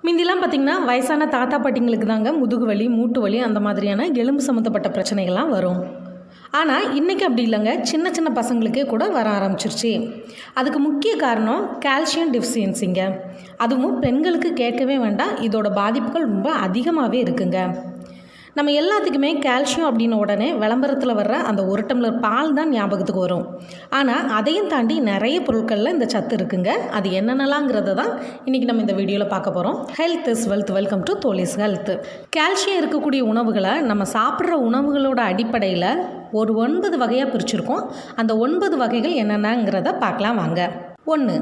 முந்திலாம் பார்த்திங்கன்னா வயசான தாத்தா பாட்டிங்களுக்கு தாங்க முதுகு வலி மூட்டு வலி அந்த மாதிரியான எலும்பு சம்மந்தப்பட்ட பிரச்சனைகள்லாம் வரும். ஆனால் இன்றைக்கி அப்படி இல்லைங்க, சின்ன சின்ன பசங்களுக்கே கூட வர ஆரம்பிச்சிருச்சு. அதுக்கு முக்கிய காரணம் கால்சியம் டெஃபிஷியன்சிங்க. அதுவும் பெண்களுக்கு கேட்கவே வேண்டாம், இதோட பாதிப்புகள் ரொம்ப அதிகமாகவே இருக்குங்க. நம்ம எல்லாத்துக்குமே கால்சியம் அப்படின்ன உடனே விளம்பரத்தில் வர்ற அந்த ஒரு டம்ளர் பால் தான் ஞாபகத்துக்கு வரும். ஆனால் அதையும் தாண்டி நிறைய பொருட்களில் இந்த சத்து இருக்குங்க. அது என்னென்னலாங்கிறத தான் இன்றைக்கி நம்ம இந்த வீடியோவில் பார்க்க போகிறோம். Health is wealth. Welcome to Dolly's health. Calcium இருக்கக்கூடிய உணவுகளை நம்ம சாப்பிட்ற உணவுகளோட அடிப்படையில் ஒரு 9 வகையாக பிரிச்சுருக்கோம். அந்த 9 வகைகள் என்னென்னங்கிறத பார்க்கலாம் வாங்க. 1.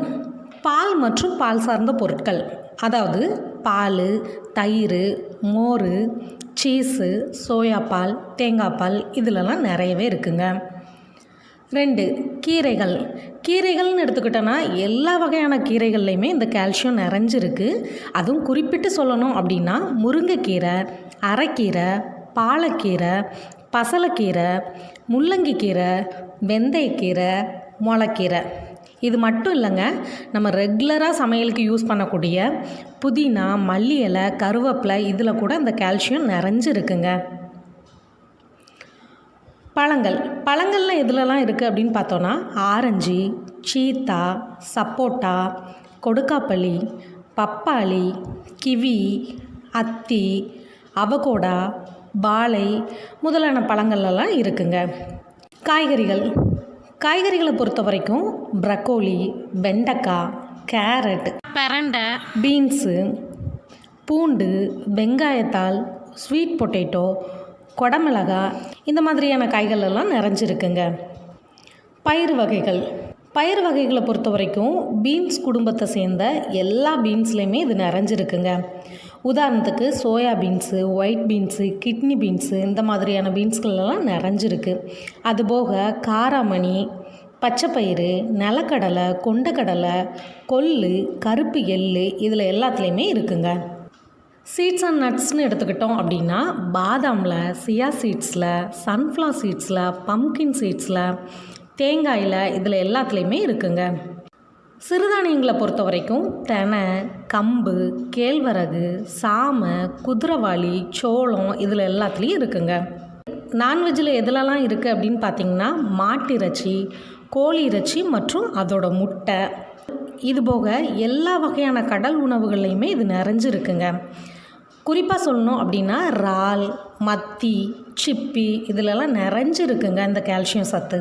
பால் மற்றும் பால் சார்ந்த பொருட்கள், அதாவது பால், தயிர், மோர், சீஸு, சோயா பால், தேங்காய் பால், இதிலலாம் நிறையவே இருக்குங்க. 2. கீரைகள். கீரைகள்னு எடுத்துக்கிட்டோன்னா எல்லா வகையான கீரைகள்லையுமே இந்த கால்சியம் நிறைஞ்சிருக்கு. அதுவும் குறிப்பிட்டு சொல்லணும் அப்படின்னா முருங்கைக்கீரை, அரைக்கீரை, பாலக்கீரை, பசலைக்கீரை, முள்ளங்கி கீரை, வெந்தயக்கீரை, முளைக்கீரை. இது மட்டும் இல்லைங்க, நம்ம ரெகுலராக சமையலுக்கு யூஸ் பண்ணக்கூடிய புதினா, மல்லி இலை, கருவேப்பிலை, இதில் கூட இந்த கால்சியம் நிறைஞ்சிருக்குங்க. பழங்களில் எதுலலாம் இருக்குது அப்படின்னு பார்த்தோன்னா ஆரஞ்சு, சீத்தா, சப்போட்டா, கொடுக்காப்பள்ளி, பப்பாளி, கிவி, அத்தி, அவகோடா, பாலை முதலான பழங்கள்லாம் இருக்குங்க. காய்கறிகளை பொறுத்த வரைக்கும் ப்ரக்கோலி, வெண்டைக்காய், கேரட், பிரண்டை, பீன்ஸு, பூண்டு, வெங்காயத்தாள், ஸ்வீட் பொட்டேட்டோ, கொடமிளகாய், இந்த மாதிரியான காய்களெல்லாம் நிறைஞ்சிருக்குங்க. பயிறு வகைகளை பொறுத்த வரைக்கும் பீன்ஸ் குடும்பத்தை சேர்ந்த எல்லா பீன்ஸ்லேயுமே இது நிறைஞ்சிருக்குங்க. உதாரணத்துக்கு soya beans, white beans, kidney beans, இந்த மாதிரியான பீன்ஸ்களெல்லாம் நிறைஞ்சிருக்கு. அதுபோக காராமணி, பச்சைப்பயிறு, நிலக்கடலை, கொண்டக்கடலை, கொள்ளு, கருப்பு எள்ளு, இதில் எல்லாத்துலேயுமே இருக்குங்க. சீட்ஸ் அண்ட் நட்ஸ்னு எடுத்துக்கிட்டோம் அப்படின்னா பாதாமில், சியா சீட்ஸில், சன்ஃப்ளவர் சீட்ஸில், பம்கின் சீட்ஸில், தேங்காயில், இதில் எல்லாத்துலேயுமே இருக்குங்க. சிறுதானியங்களை பொறுத்த வரைக்கும் தெனை, கம்பு, கேழ்வரகு, சாமை, குதிரைவாளி, சோளம், இதில் எல்லாத்துலேயும் இருக்குங்க. நான்வெஜ்ஜில் எதுலலாம் இருக்குது அப்படின்னு பார்த்திங்கன்னா மாட்டிறைச்சி, கோழி இறைச்சி மற்றும் அதோட முட்டை, இதுபோக எல்லா வகையான கடல் உணவுகள்லையுமே இது நிறைஞ்சிருக்குங்க. குறிப்பாக சொல்லணும் அப்படின்னா இறால், மத்தி, சிப்பி, இதிலெல்லாம் நிறைஞ்சிருக்குங்க இந்த கால்சியம் சத்து.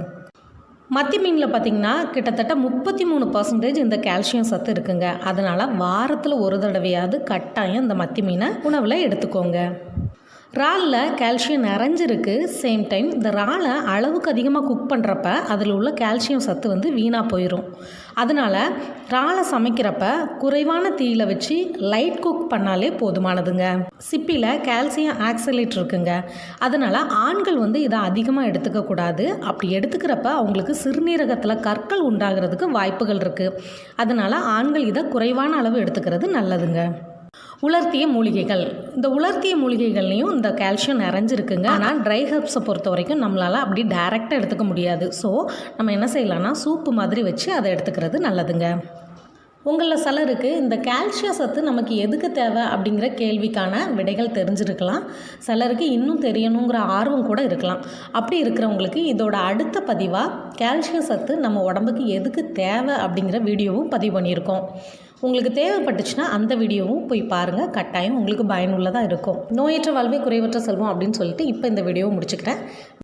மத்தி மீனில் பார்த்திங்கன்னா கிட்டத்தட்ட 33% இந்த கால்சியம் சத்து இருக்குங்க. அதனால் வாரத்தில் ஒரு தடவையாவது கட்டாயம் இந்த மத்தி மீனை உணவில் எடுத்துக்கோங்க. இறாலில் கால்சியம் நிறைஞ்சிருக்கு. சேம் டைம் இந்த இறாலை அளவுக்கு அதிகமாக குக் பண்ணுறப்ப அதில் உள்ள கால்சியம் சத்து வீணாக போயிடும். அதனால் இறாலை சமைக்கிறப்ப குறைவான தீயில வச்சு லைட் குக் பண்ணாலே போதுமானதுங்க. சிப்பியில் கால்சியம் ஆக்சலேட் இருக்குங்க. அதனால் ஆண்கள் இதை அதிகமாக எடுத்துக்கக்கூடாது. அப்படி எடுத்துக்கிறப்ப அவங்களுக்கு சிறுநீரகத்தில் கற்கள் உண்டாகிறதுக்கு வாய்ப்புகள் இருக்குது. அதனால் ஆண்கள் இதை குறைவான அளவு எடுத்துக்கிறது நல்லதுங்க. உலர்த்திய மூலிகைகள். இந்த உலர்த்திய மூலிகைகள்லையும் இந்த கால்சியம் நிறைஞ்சிருக்குங்க. ஆனால் ட்ரை ஹெர்ப்ஸை பொறுத்த வரைக்கும் நம்மளால் அப்படி டைரெக்டாக எடுத்துக்க முடியாது. ஸோ நம்ம என்ன செய்யலாம்னா சூப்பு மாதிரி வச்சு அதை எடுத்துக்கிறது நல்லதுங்க. உங்களில் சிலருக்கு இந்த கால்சியம் சத்து நமக்கு எதுக்கு தேவை அப்படிங்கிற கேள்விக்கான விடைகள் தெரிஞ்சிருக்கலாம். சிலருக்கு இன்னும் தெரியணுங்கிற ஆர்வம் கூட இருக்கலாம். அப்படி இருக்கிறவங்களுக்கு இதோட அடுத்த பதிவாக கால்சியம் சத்து நம்ம உடம்புக்கு எதுக்கு தேவை அப்படிங்கிற வீடியோவும் பதிவு பண்ணியிருக்கோம். உங்களுக்கு தேவைப்பட்டுச்சுன்னா அந்த வீடியோவும் போய் பாருங்கள். கட்டாயம் உங்களுக்கு பயனுள்ளதாக இருக்கும். நோயற்ற வாழ்வே குறைவற்ற செல்வம் அப்படின்னு சொல்லிட்டு இப்போ இந்த வீடியோவை முடிச்சுக்கிறேன்.